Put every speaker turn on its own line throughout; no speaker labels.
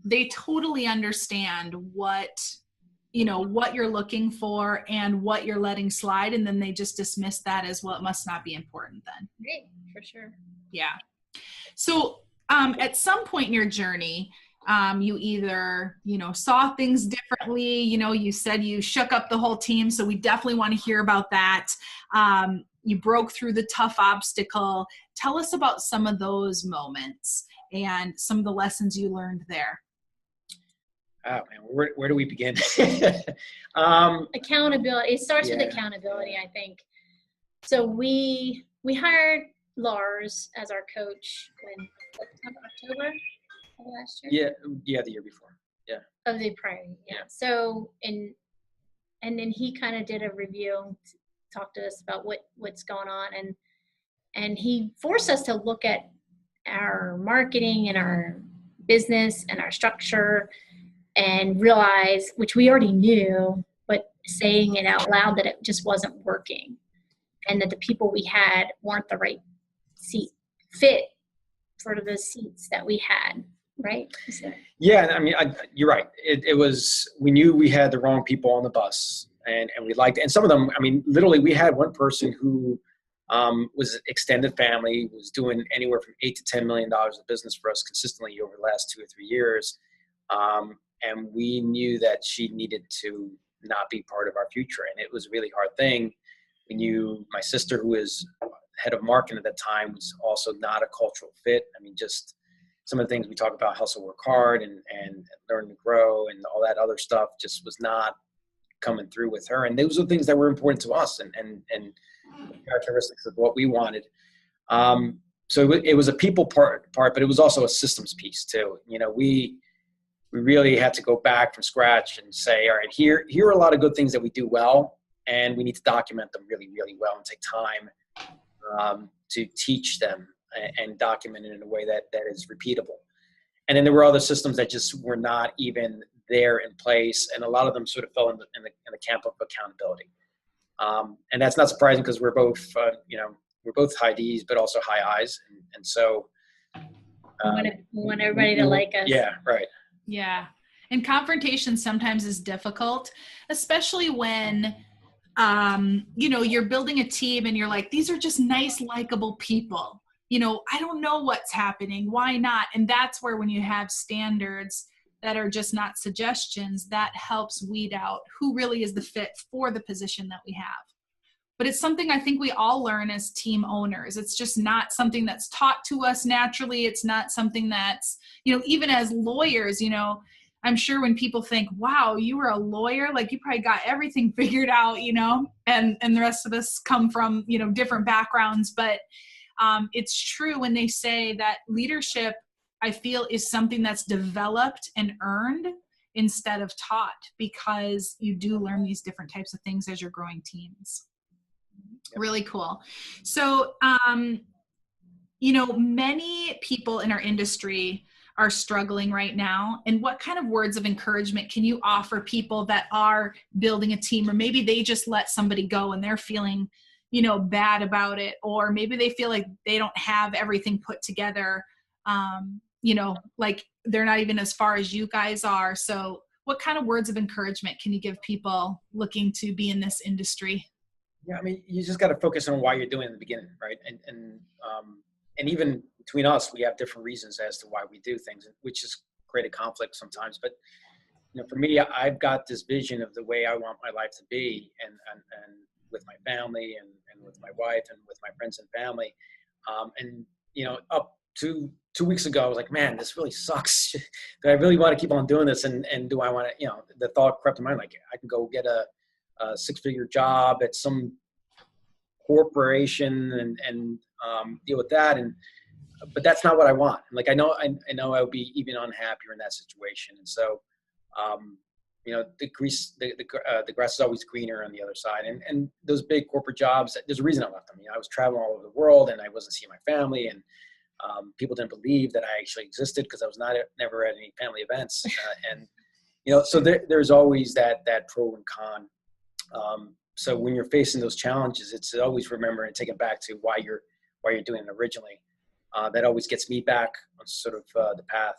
they totally understand what you're looking for and what you're letting slide. And then they just dismiss that as, well, it must not be important then.
Right, for sure.
Yeah. So at some point in your journey, you either, saw things differently, you said you shook up the whole team. So we definitely want to hear about that. You broke through the tough obstacle. Tell us about some of those moments and some of the lessons you learned there.
Oh man, where do we begin?
Accountability. It starts with accountability, I think. So we hired Lars as our coach when October of last year.
Yeah, the year before. Yeah.
Of the prior, yeah. So and then he kind of did a review, talked to us about what's going on, and he forced us to look at our marketing and our business and our structure, and realize, which we already knew, but saying it out loud, that it just wasn't working, and that the people we had weren't the right fit for the seats that we had, right?
Yeah, I mean, you're right. It was, we knew we had the wrong people on the bus, and we liked it. And some of them, I mean, literally we had one person who was extended family, was doing anywhere from $8 to $10 million of business for us consistently over the last 2 or 3 years. And we knew that she needed to not be part of our future. And it was a really hard thing. We knew my sister, who was head of marketing at that time, was also not a cultural fit. I mean, just some of the things we talk about, hustle, work hard, and learn to grow, and all that other stuff just was not coming through with her. And those are things that were important to us and characteristics of what we wanted. So it was a people part, but it was also a systems piece too. We really had to go back from scratch and say, all right, here are a lot of good things that we do well, and we need to document them really, really well and take time to teach them and document it in a way that is repeatable. And then there were other systems that just were not even there in place, and a lot of them sort of fell in the camp of accountability. And that's not surprising, because we're both high D's, but also high I's, and so
we want everybody to like us.
Yeah, right.
Yeah. And confrontation sometimes is difficult, especially when, you're building a team and you're like, these are just nice, likable people. I don't know what's happening. Why not? And that's where, when you have standards that are just not suggestions, that helps weed out who really is the fit for the position that we have. But it's something I think we all learn as team owners. It's just not something that's taught to us naturally. It's not something that's, even as lawyers, I'm sure when people think, wow, you were a lawyer, like you probably got everything figured out, and the rest of us come from, different backgrounds. But it's true when they say that leadership, I feel, is something that's developed and earned instead of taught, because you do learn these different types of things as you're growing teams. Really cool. So, many people in our industry are struggling right now. And what kind of words of encouragement can you offer people that are building a team, or maybe they just let somebody go and they're feeling, bad about it, or maybe they feel like they don't have everything put together, like they're not even as far as you guys are. So what kind of words of encouragement can you give people looking to be in this industry?
Yeah, I mean, you just got to focus on why you're doing it in the beginning, right? And even between us, we have different reasons as to why we do things, which has created conflict sometimes. But for me, I've got this vision of the way I want my life to be, and with my family, and with my wife, and with my friends and family. Up to 2 weeks ago, I was like, man, this really sucks. Do I really want to keep on doing this? And do I want to? The thought crept to mind, like, I can go get a 6-figure job at some corporation and deal with that, but that's not what I want. Like, I know I would be even unhappier in that situation. And so the grass is always greener on the other side, and those big corporate jobs, there's a reason I left them. I was traveling all over the world, and I wasn't seeing my family, and people didn't believe that I actually existed, because I was never at any family events, so there's always that pro and con. So when you're facing those challenges, it's always remember and take it back to why you're doing it originally. That always gets me back on sort of the path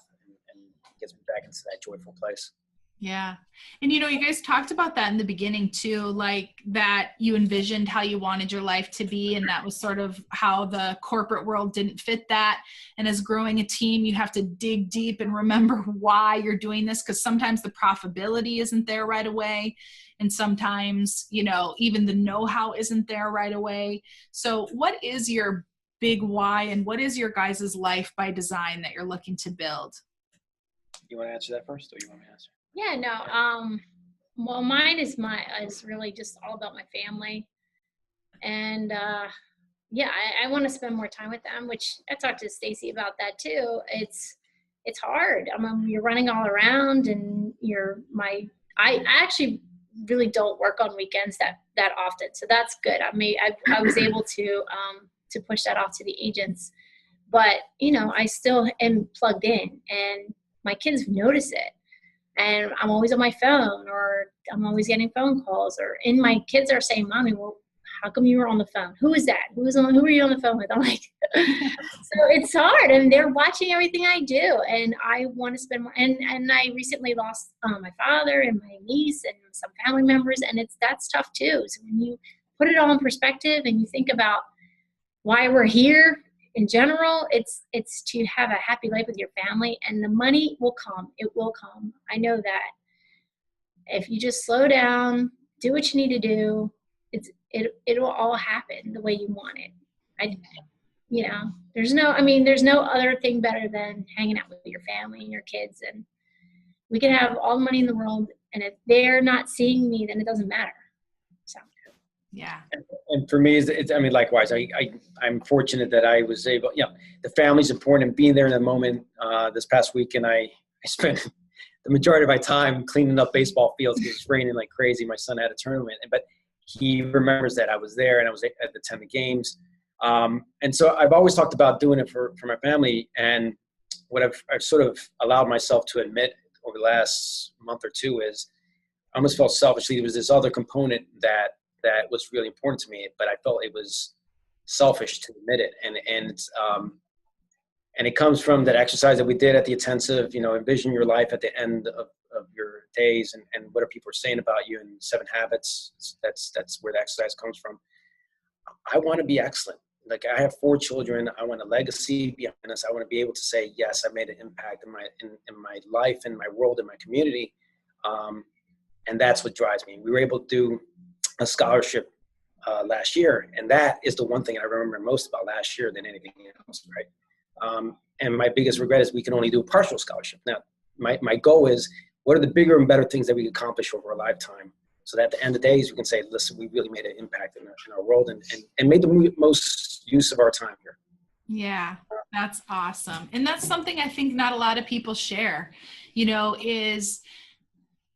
and gets me back into that joyful place.
Yeah. And you guys talked about that in the beginning too, like that you envisioned how you wanted your life to be. And that was sort of how the corporate world didn't fit that. And as growing a team, you have to dig deep and remember why you're doing this. Because sometimes the profitability isn't there right away. And sometimes, even the know-how isn't there right away. So what is your big why, and what is your guys' life by design that you're looking to build?
You want to answer that first, or you want me to answer?
Yeah, no. Well, mine is really just all about my family, and I want to spend more time with them. Which I talked to Stacy about that too. It's hard. I mean, you're running all around, and I actually really don't work on weekends that often, so that's good. I was able to push that off to the agents, but I still am plugged in, and my kids notice it. And I'm always on my phone, or I'm always getting phone calls, and my kids are saying, "Mommy, well, how come you were on the phone? Who is that? Who are you on the phone with?" I'm like, so it's hard, and they're watching everything I do, and I want to spend more. And I recently lost my father and my niece and some family members, and that's tough too. So when you put it all in perspective and you think about why we're here, in general, it's to have a happy life with your family, and the money will come. It will come. I know that. If you just slow down, do what you need to do, it'll all happen the way you want it. There's no other thing better than hanging out with your family and your kids, and we can have all the money in the world, and if they're not seeing me, then it doesn't matter. So.
Yeah.
And for me, likewise, I'm fortunate that I was able, the family's important, and being there in the moment. This past weekend, I spent the majority of my time cleaning up baseball fields because it's raining like crazy. My son had a tournament, but he remembers that I was there and I was at the 10 games. And so I've always talked about doing it for my family. And what I've sort of allowed myself to admit over the last month or two is I almost felt selfishly. There was this other component that was really important to me, but I felt it was selfish to admit it. And it comes from that exercise that we did at the intensive, envision your life at the end of your days, and what are people saying about you, and 7 habits. That's where the exercise comes from. I want to be excellent. Like, I have 4 children. I want a legacy behind us. I want to be able to say, yes, I made an impact in my life, in my world, in my community. And that's what drives me. We were able to do a scholarship last year, and that is the one thing I remember most about last year than anything else, right? And my biggest regret is we can only do a partial scholarship. Now, my goal is, what are the bigger and better things that we accomplish over a lifetime, so that at the end of the days we can say, listen, we really made an impact in our world, and made the most use of our time here.
Yeah, that's awesome. And that's something I think not a lot of people share, is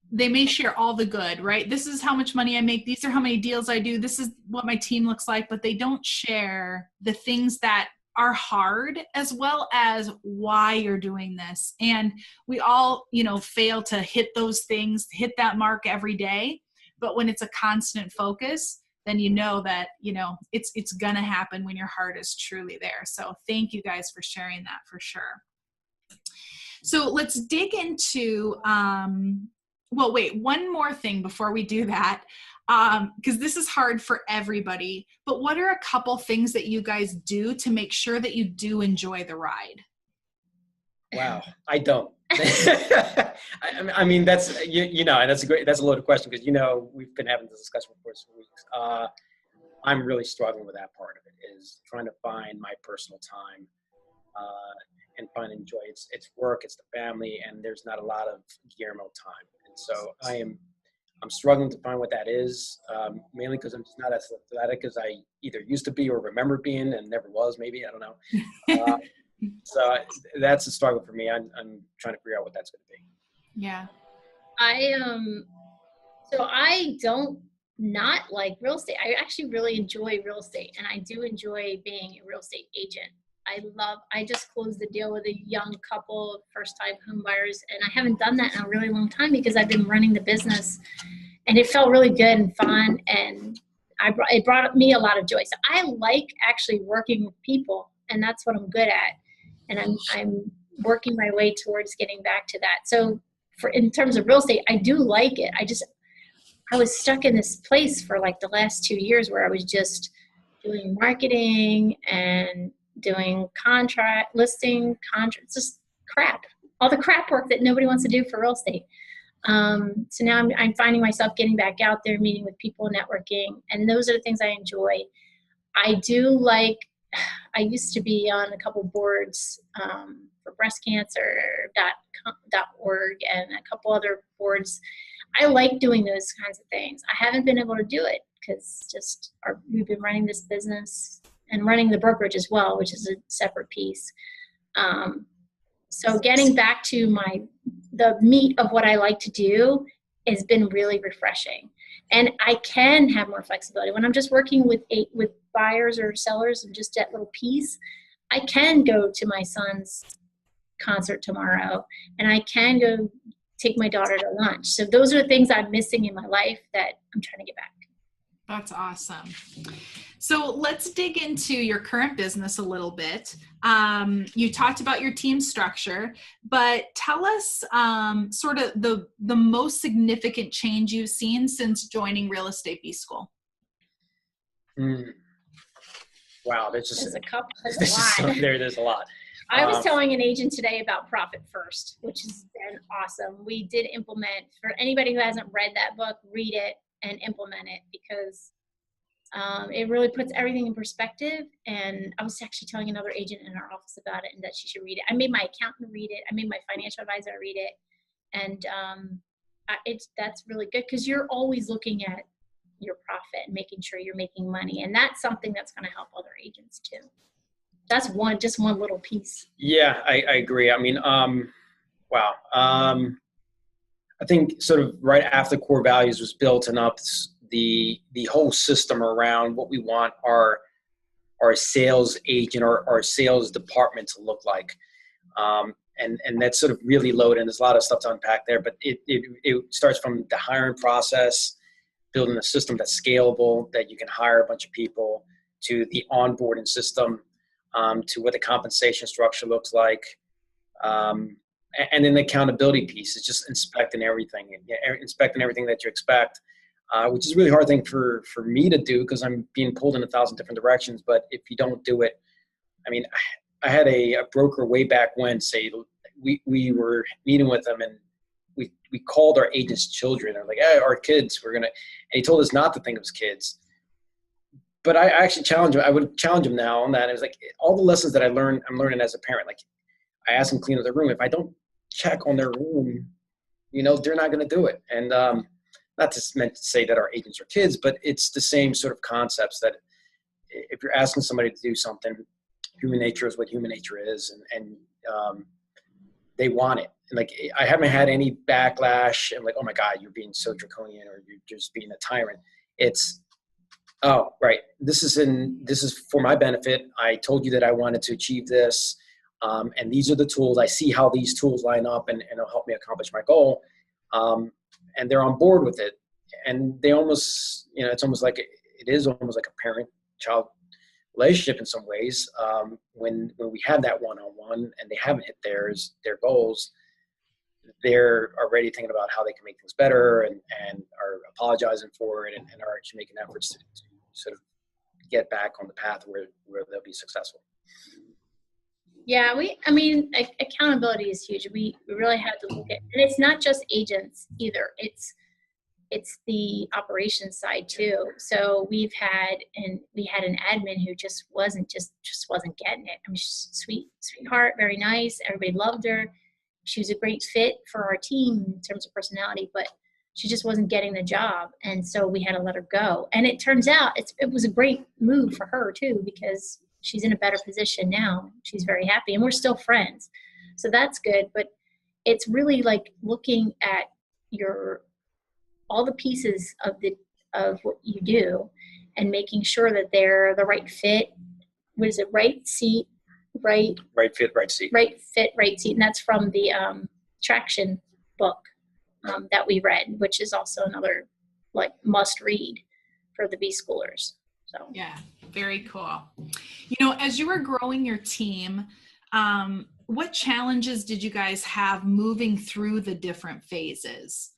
they may share all the good, right? This is how much money I make. These are how many deals I do. This is what my team looks like, but they don't share the things that are hard, as well as why you're doing this. And we all, fail to hit those things, hit that mark every day. But when it's a constant focus, then that, it's going to happen when your heart is truly there. So thank you guys for sharing that, for sure. So let's dig into, well, wait, one more thing before we do that, because this is hard for everybody, but what are a couple things that you guys do to make sure that you do enjoy the ride?
Wow, I don't. I mean, that's, and that's a loaded question, because, we've been having this discussion for 4 weeks. I'm really struggling with that part of it, is trying to find my personal time and find and enjoy. It's work, it's the family, and there's not a lot of Guillermo time. And so I'm struggling to find what that is, mainly because I'm just not as athletic as I either used to be or remember being, and never was, maybe, I don't know. So that's a struggle for me. I'm trying to figure out what that's going to be.
Yeah.
So I don't not like real estate. I actually really enjoy real estate, and I do enjoy being a real estate agent. I just closed the deal with a young couple, first-time home buyers, and I haven't done that in a really long time because I've been running the business, and it felt really good and fun, and it brought me a lot of joy. So I like actually working with people, and that's what I'm good at. And I'm working my way towards getting back to that. So in terms of real estate, I do like it. I was stuck in this place for like the last 2 years where I was just doing marketing and doing contracts, just crap, all the crap work that nobody wants to do for real estate. So now I'm finding myself getting back out there, meeting with people, networking, and those are the things I enjoy. I used to be on a couple boards for breastcancer.org and a couple other boards. I like doing those kinds of things. I haven't been able to do it because we've been running this business and running the brokerage as well, which is a separate piece. So getting back to the meat of what I like to do has been really refreshing. And I can have more flexibility. When I'm just working with buyers or sellers and just that little piece, I can go to my son's concert tomorrow, and I can go take my daughter to lunch. So those are the things I'm missing in my life that I'm trying to get back.
That's awesome. So let's dig into your current business a little bit. You talked about your team structure, but tell us sort of the most significant change you've seen since joining Real Estate B-School.
Wow, there's
a couple.
There's a lot.
I was telling an agent today about Profit First, which has been awesome. We did implement, for anybody who hasn't read that book, read it and implement it, because it really puts everything in perspective. And I was actually telling another agent in our office about it and that she should read it. I made my accountant read it. I made my financial advisor read it. And that's really good because you're always looking at your profit and making sure you're making money. And that's something that's going to help other agents too. That's just one little piece.
Yeah, I agree. I mean, wow. I think sort of right after core values was built and up, the whole system around what we want our sales agent or our sales department to look like. And that's sort of really loaded, and there's a lot of stuff to unpack there, but it starts from the hiring process, building a system that's scalable, that you can hire a bunch of people, to the onboarding system, to what the compensation structure looks like. And then the accountability piece is just inspecting everything that you expect, which is a really hard thing for me to do because I'm being pulled in 1,000 different directions. But if you don't do it, I mean, I had a broker way back when say, we were meeting with them and we called our agents children. They're like, hey, our kids, and he told us not to think of his kids. But I actually challenge him. I would challenge him now on that. It was like all the lessons that I'm learning as a parent. Like I asked him to clean up their room. If I don't check on their room, they're not going to do it. And not just meant to say that our agents are kids, but it's the same sort of concepts that if you're asking somebody to do something, human nature is what human nature is, and they want it. And like I haven't had any backlash and like, oh my God, you're being so draconian or you're just being a tyrant. It's oh, right. This is for my benefit. I told you that I wanted to achieve this. And these are the tools. I see how these tools line up and it'll help me accomplish my goal. And they're on board with it. And they almost, it's almost like it is almost like a parent-child relationship in some ways. When we have that one-on-one and they haven't hit their goals, they're already thinking about how they can make things better and are apologizing for it and are actually making efforts to sort of get back on the path where they'll be successful.
Yeah, accountability is huge. We really have to look at, and it's not just agents either. It's the operations side too. So we had an admin who just wasn't getting it. I mean, she's sweetheart, very nice. Everybody loved her. She was a great fit for our team in terms of personality, but she just wasn't getting the job. And so we had to let her go. And it turns out it was a great move for her too, because she's in a better position now. She's very happy and we're still friends. So that's good. But it's really like looking at all the pieces of what you do and making sure that they're the right fit. What is it? Right seat, right fit, right seat. Right fit, right seat. And that's from the Traction book that we read, which is also another like must read for the B-schoolers. So
yeah, very cool. As you were growing your team, what challenges did you guys have moving through the different phases?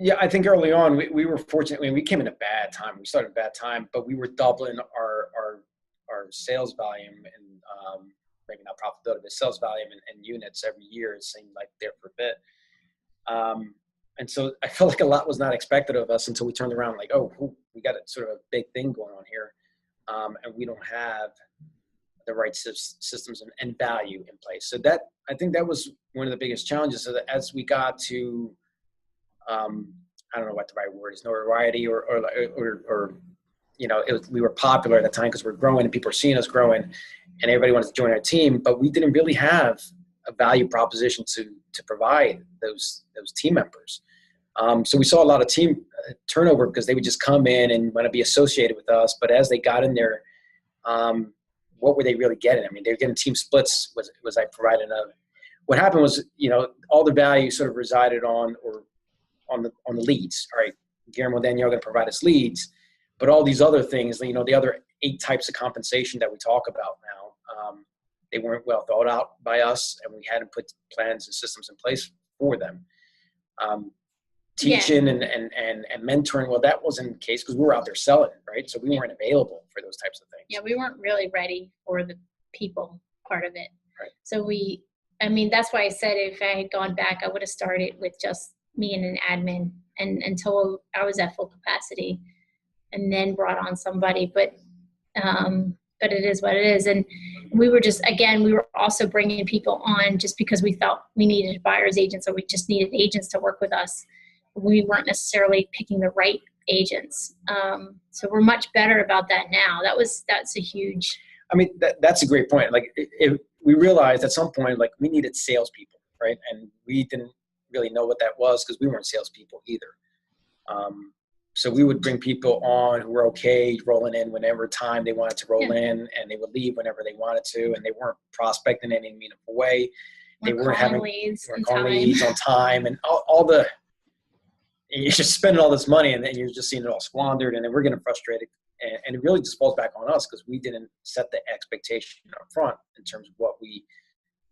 Yeah, I think early on we were fortunate. I mean, we came in a bad time. We started a bad time, but we were doubling our sales volume and maybe not profitability, but sales volume and units every year. It seemed like there for a bit. And so I felt like a lot was not expected of us until we turned around like, oh, we got a sort of a big thing going on here. And we don't have the right systems and value in place. So that, I think that was one of the biggest challenges. So that as we got to, I don't know what the right word is, notoriety or you know, we were popular at the time because we're growing and people are seeing us growing and everybody wanted to join our team, but we didn't really have a value proposition to provide those team members. So we saw a lot of team turnover because they would just come in and want to be associated with us. But as they got in there, what were they really getting? I mean, they were getting team splits. Was I providing enough? What happened was, you know, all the value sort of resided on the leads. All right, Guillermo and Danielle are going to provide us leads, but all these other things, you know, the other 8 types of compensation that we talk about now, they weren't well thought out by us, and we hadn't put plans and systems in place for them. Teaching and mentoring, well, that wasn't the case because we were out there selling, right? So we weren't available for those types of things.
Yeah, we weren't really ready for the people part of it.
Right.
So I mean, that's why I said if I had gone back, I would have started with just me and an admin and until I was at full capacity and then brought on somebody. But it is what it is. And we were we were also bringing people on just because we felt we needed buyer's agents or we just needed agents to work with us. We weren't necessarily picking the right agents. So we're much better about that now. That's a huge.
I mean, that's a great point. Like we realized at some point, like we needed salespeople, right? And we didn't really know what that was because we weren't salespeople either. So we would bring people on who were okay rolling in whenever time they wanted to roll in, and they would leave whenever they wanted to, and they weren't prospecting in any meaningful way. They weren't having leads on time, and all the. You're just spending all this money, and then you're just seeing it all squandered, and then we're getting frustrated. And it really just falls back on us because we didn't set the expectation up front in terms of what we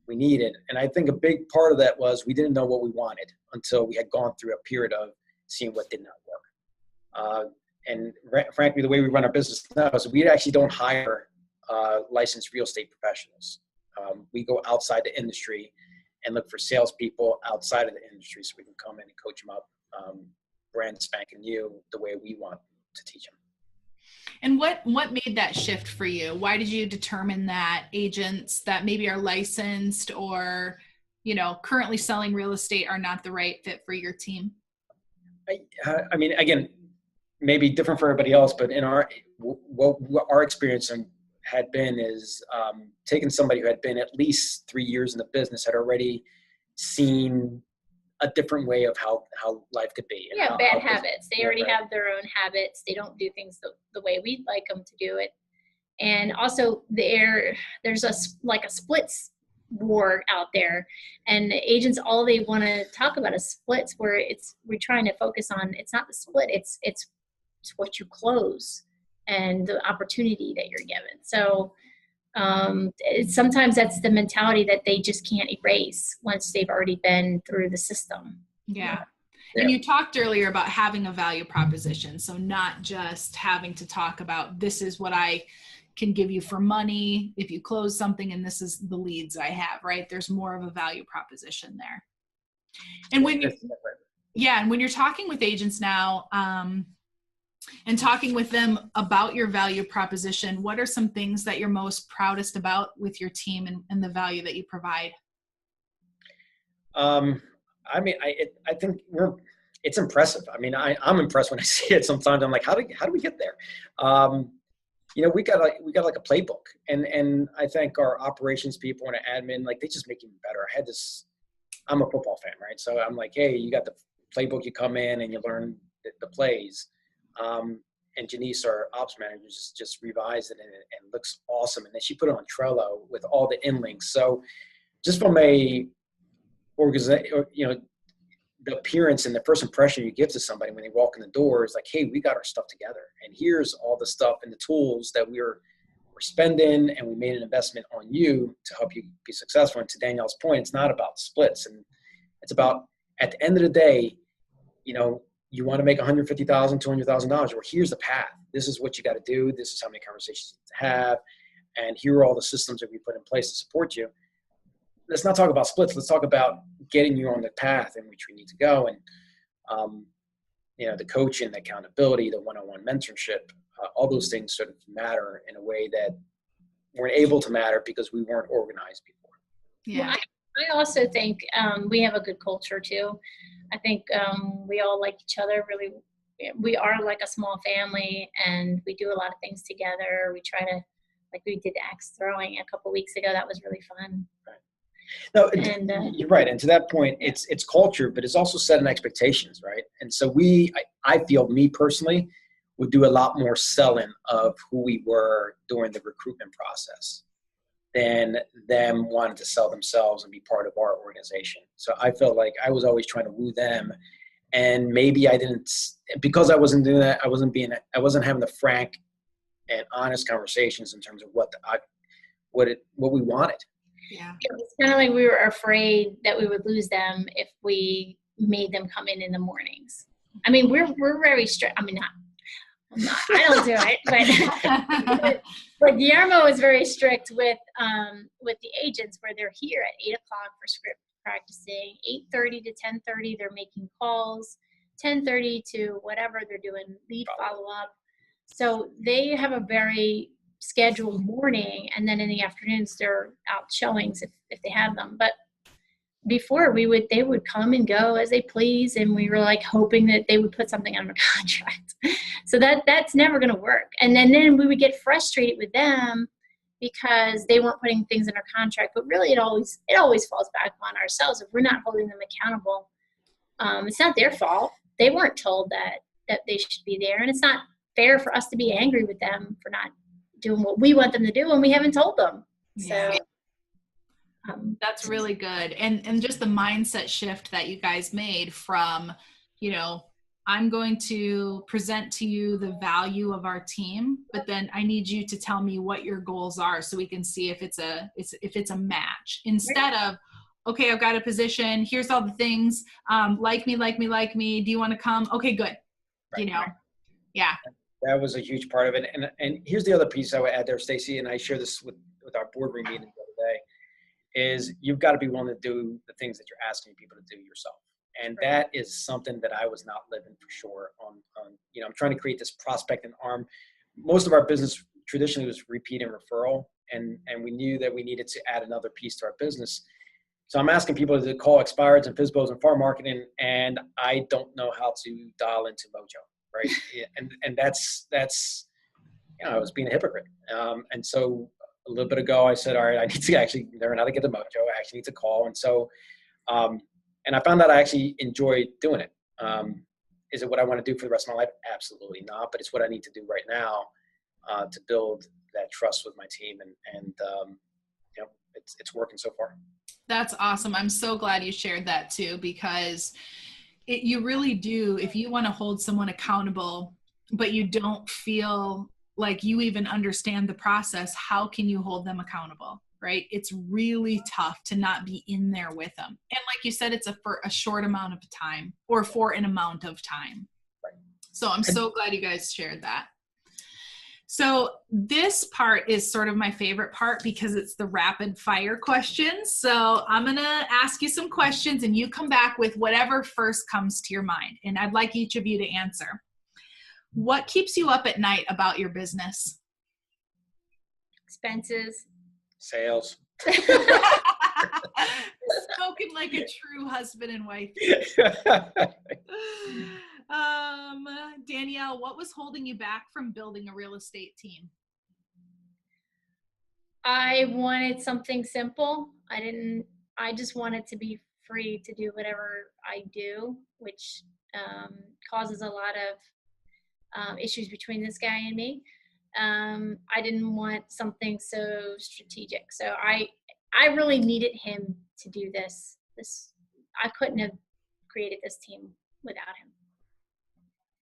needed. And I think a big part of that was we didn't know what we wanted until we had gone through a period of seeing what did not work. And frankly, the way we run our business now is we actually don't hire licensed real estate professionals. We go outside the industry and look for salespeople outside of the industry so we can come in and coach them up. Brand spanking new the way we want to teach them.
And what made that shift for you? Why did you determine that agents that maybe are licensed or, you know, currently selling real estate are not the right fit for your team?
I mean, again, maybe different for everybody else, but in what our experience had been is taking somebody who had been at least 3 years in the business, had already seen a different way of how life could be.
Yeah, bad habits. They already have their own habits. They don't do things the way we'd like them to do it. And also there's a splits war out there, and agents, all they want to talk about is splits, where we're trying to focus on, it's not the split, it's what you close and the opportunity that you're given. So sometimes that's the mentality that they just can't erase once they've already been through the system.
Yeah. And you talked earlier about having a value proposition. So not just having to talk about this is what I can give you for money if you close something and this is the leads I have, right? There's more of a value proposition there. And when you're talking with agents now, and talking with them about your value proposition, what are some things that you're most proudest about with your team and the value that you provide?
I mean, I think it's impressive. I mean, I'm impressed when I see it. Sometimes I'm like, how do we get there? You know, we got like a playbook, and I think our operations people and our admin, like, they just make it better. I'm a football fan, right? So I'm like, hey, you got the playbook, you come in and you learn the plays. And Janice, our ops manager, just revised it and looks awesome. And then she put it on Trello with all the in links. So just from a organization, you know, the appearance and the first impression you give to somebody when they walk in the door is like, hey, we got our stuff together, and here's all the stuff and the tools that we're we're spending, and we made an investment on you to help you be successful. And to Danielle's point, it's not about splits, and it's about, at the end of the day, you know, you want to make $150,000, $200,000. Well, here's the path. This is what you got to do. This is how many conversations you have to have, and here are all the systems that we put in place to support you. Let's not talk about splits. Let's talk about getting you on the path in which we need to go. And you know, the coaching, the accountability, the one-on-one mentorship, all those things sort of matter in a way that weren't able to matter because we weren't organized before.
Yeah. Well, I also think we have a good culture too. I think we all like each other. Really, we are like a small family, and we do a lot of things together. We try to, like we did axe throwing a couple weeks ago. That was really fun.
Right. No, and you're right. And to that point, it's culture, but it's also setting expectations, right? And so I feel, me personally, would do a lot more selling of who we were during the recruitment process than them wanting to sell themselves and be part of our organization. So I felt like I was always trying to woo them, and maybe I didn't, because I wasn't doing that. I wasn't having the frank and honest conversations in terms of what we wanted.
Yeah. It's kind of like we were afraid that we would lose them if we made them come in the mornings. I mean, we're very strict. I mean, I don't do it, but Guillermo is very strict with the agents, where they're here at 8:00 for script practicing, 8:30 to 10:30 they're making calls, 10:30 to whatever they're doing, lead follow-up. So they have a very scheduled morning, and then in the afternoons they're out showings if they have them. But before they would come and go as they please, and we were like hoping that they would put something under contract. So that's never going to work. And then we would get frustrated with them because they weren't putting things under contract. But really, it always falls back on ourselves if we're not holding them accountable. It's not their fault. They weren't told that they should be there, and it's not fair for us to be angry with them for not doing what we want them to do when we haven't told them.
Yeah.
So
that's really good. And just the mindset shift that you guys made from, you know, I'm going to present to you the value of our team, but then I need you to tell me what your goals are so we can see if it's a match, instead of, okay, I've got a position, here's all the things, like me. Do you want to come? Okay, good.
Right.
You know, yeah.
That was a huge part of it. And here's the other piece I would add there, Stacy, and I share this with our boardroom meeting the other day, is you've got to be willing to do the things that you're asking people to do yourself. And that is something that I was not living for sure on, you know, I'm trying to create this prospecting arm. Most of our business traditionally was repeat and referral. And we knew that we needed to add another piece to our business. So I'm asking people to call expireds and FSBOs and farm marketing, and I don't know how to dial into Mojo, right? and that's, you know, I was being a hypocrite. And so a little bit ago, I said, all right, I need to actually learn how to get the Mojo. I actually need to call. And so, and I found that I actually enjoy doing it. Is it what I want to do for the rest of my life? Absolutely not. But it's what I need to do right now to build that trust with my team. And you know, it's working so far.
That's awesome. I'm so glad you shared that too, because you really do. If you want to hold someone accountable, but you don't feel like you even understand the process, how can you hold them accountable? Right? It's really tough to not be in there with them. And like you said, it's for a short amount of time, or for an amount of time. So I'm so glad you guys shared that. So this part is sort of my favorite part because it's the rapid fire questions. So I'm going to ask you some questions and you come back with whatever first comes to your mind. And I'd like each of you to answer. What keeps you up at night about your business?
Expenses.
Sales.
Spoken like a true husband and wife. Danielle, what was holding you back from building a real estate team?
I wanted something simple. I just wanted to be free to do whatever I do, which causes a lot of issues between this guy and me. I didn't want something so strategic. So I really needed him to do this. I couldn't have created this team without him.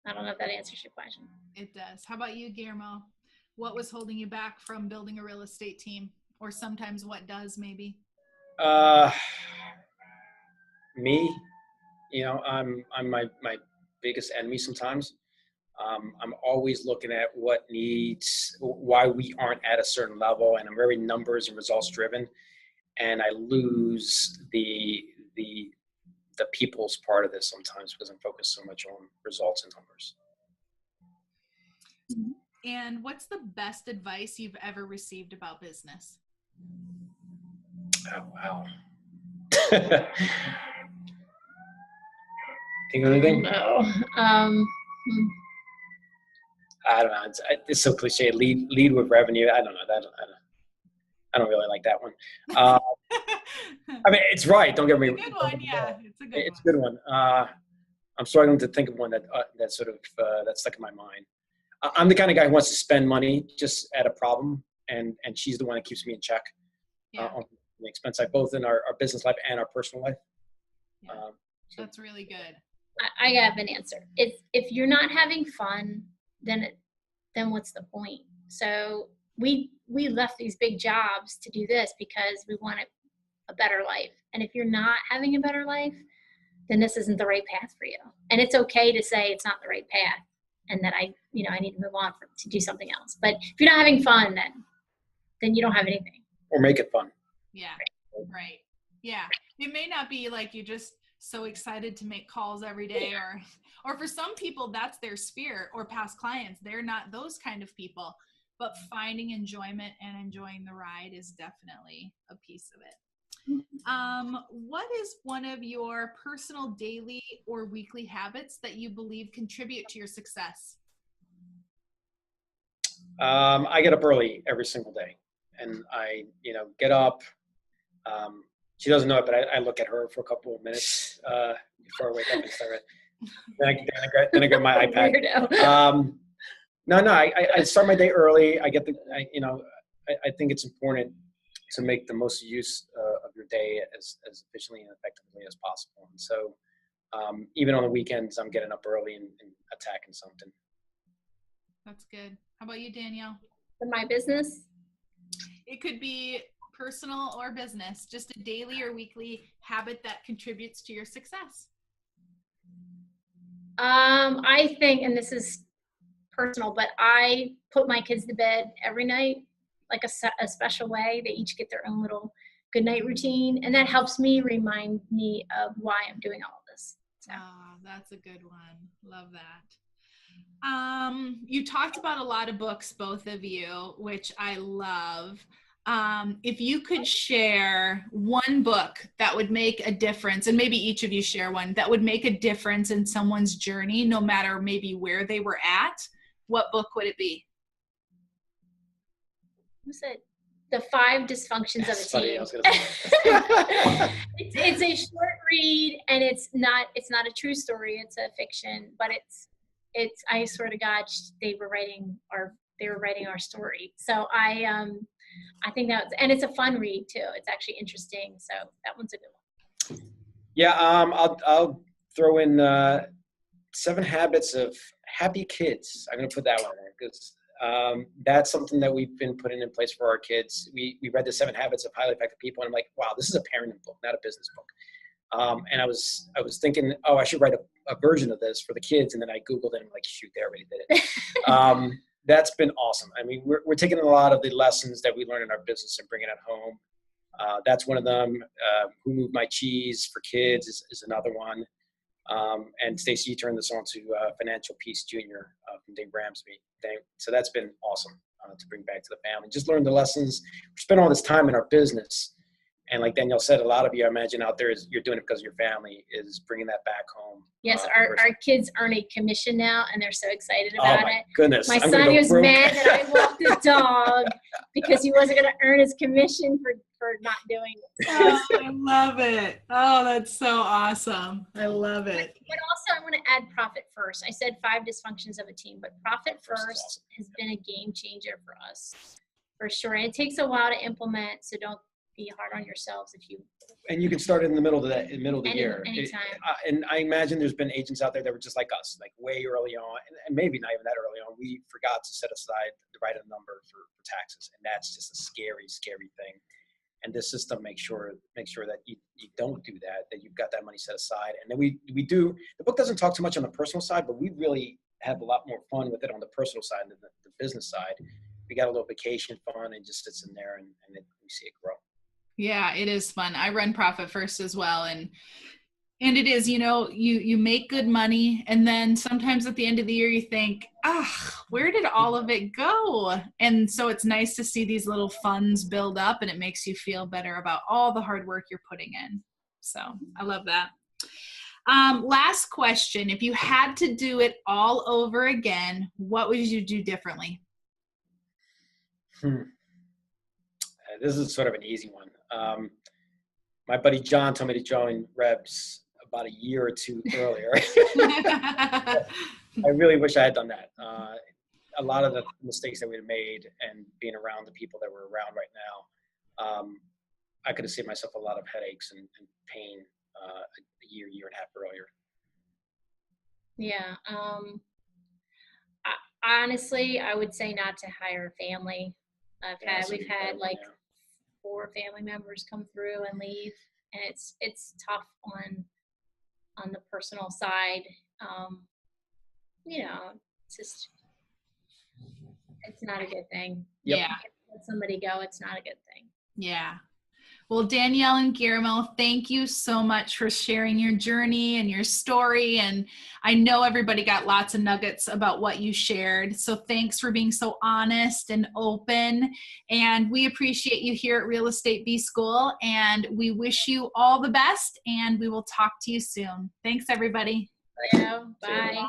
I don't know if that answers your question.
It does. How about you, Guillermo? What was holding you back from building a real estate team? Or sometimes what does, maybe?
Me, I'm my biggest enemy sometimes. I'm always looking at why we aren't at a certain level, and I'm very numbers and results driven, and I lose the people's part of this sometimes because I'm focused so much on results and numbers.
And what's the best advice you've ever received about business?
Oh, wow. Think of anything?
No.
I don't know. It's so cliche. Lead with revenue. I don't know. I don't really like that one. I mean, it's right. Don't get me wrong.
It's a good one. Yeah,
It's a good one. I'm struggling to think of one that sort of that stuck in my mind. I'm the kind of guy who wants to spend money just at a problem, and she's the one that keeps me in check on the expense side, both in our business life and our personal life.
Yeah. That's really good.
I have an answer. If you're not having fun, then what's the point? So we left these big jobs to do this because we wanted a better life. And if you're not having a better life, then this isn't the right path for you. And it's okay to say it's not the right path and that I need to move on to do something else. But if you're not having fun, then you don't have anything.
Or make it fun.
Yeah. Right. Yeah. It may not be like you're just so excited to make calls every day, or for some people that's their sphere, or past clients, they're not those kind of people, but finding enjoyment and enjoying the ride is definitely a piece of it. What is one of your personal daily or weekly habits that you believe contribute to your success?
I get up early every single day, and I get up. She doesn't know it, but I look at her for a couple of minutes before I wake up and start it. Then I grab my iPad. No, I start my day early. I think it's important to make the most use of your day as efficiently and effectively as possible. And so even on the weekends, I'm getting up early and attacking something.
That's good. How about you, Danielle?
For my business?
It could be personal or business, just a daily or weekly habit that contributes to your success.
I think, and this is personal, but I put my kids to bed every night, like a special way. They each get their own little good night routine, and that helps me remind me of why I'm doing all of this. So.
That's a good one. Love that. You talked about a lot of books, both of you, which I love. If you could share one book that would make a difference, and maybe each of you share one, that would make a difference in someone's journey, no matter maybe where they were at, what book would it be?
What's it? The 5 Dysfunctions of a Team. It's a short read, and it's not a true story. It's a fiction, but it's. I swear to God, they were writing our story. So I think and it's a fun read too. It's actually interesting. So that one's a good one.
Yeah. I'll throw in 7 Habits of Happy Kids. I'm going to put that one in because that's something that we've been putting in place for our kids. We read the 7 Habits of Highly Effective People, and I'm like, wow, this is a parenting book, not a business book. And I was thinking, I should write a version of this for the kids. And then I Googled it and I'm like, shoot, they already did it. That's been awesome. I mean, we're taking a lot of the lessons that we learn in our business and bringing it home. That's one of them. Who Moved My Cheese for Kids is another one. And Stacey, you turned this on to Financial Peace Jr. From Dave Ramsey. So that's been awesome to bring back to the family. Just learn the lessons. We spend all this time in our business. And like Danielle said, a lot of you, I imagine out there, you're doing it because of your family, is bringing that back home.
Yes, our kids earn a commission now, and they're so excited about it.
Oh, my goodness.
My son was mad that I walked the dog because he wasn't going to earn his commission for not doing it.
Oh, I love it. Oh, that's so awesome. I love it.
But also, I want to add Profit First. I said 5 Dysfunctions of a Team, but Profit First has been a game changer for us, for sure. And it takes a while to implement, so don't be hard on yourselves if you.
And you can start in the middle of the year.
Anytime.
And I imagine there's been agents out there that were just like us, like way early on, and maybe not even that early on. We forgot to set aside the right number for taxes, and that's just a scary, scary thing. And this system makes sure that you don't do that you've got that money set aside. And then we do. The book doesn't talk too much on the personal side, but we really have a lot more fun with it on the personal side than the business side. We got a little vacation fund and just sits in there, and we see it grow. Yeah,
it is fun. I run Profit First as well. And it is, you make good money. And then sometimes at the end of the year, you think, where did all of it go? And so it's nice to see these little funds build up, and it makes you feel better about all the hard work you're putting in. So I love that. Last question. If you had to do it all over again, what would you do differently?
This is sort of an easy one. My buddy John told me to join Rebs about a year or two earlier. I really wish I had done that. A lot of the mistakes that we had made and being around the people that were around right now, I could have saved myself a lot of headaches and pain a year and a half earlier.
Yeah. Honestly, I would say not to hire a family. We've had like 4 family members come through and leave, and it's tough on the personal side. It's not a good thing.
Yep.
Yeah. Let somebody go. It's not a good thing.
Yeah. Well, Danielle and Guillermo, thank you so much for sharing your journey and your story. And I know everybody got lots of nuggets about what you shared. So thanks for being so honest and open. And we appreciate you here at Real Estate B School. And we wish you all the best. And we will talk to you soon. Thanks, everybody.
Bye.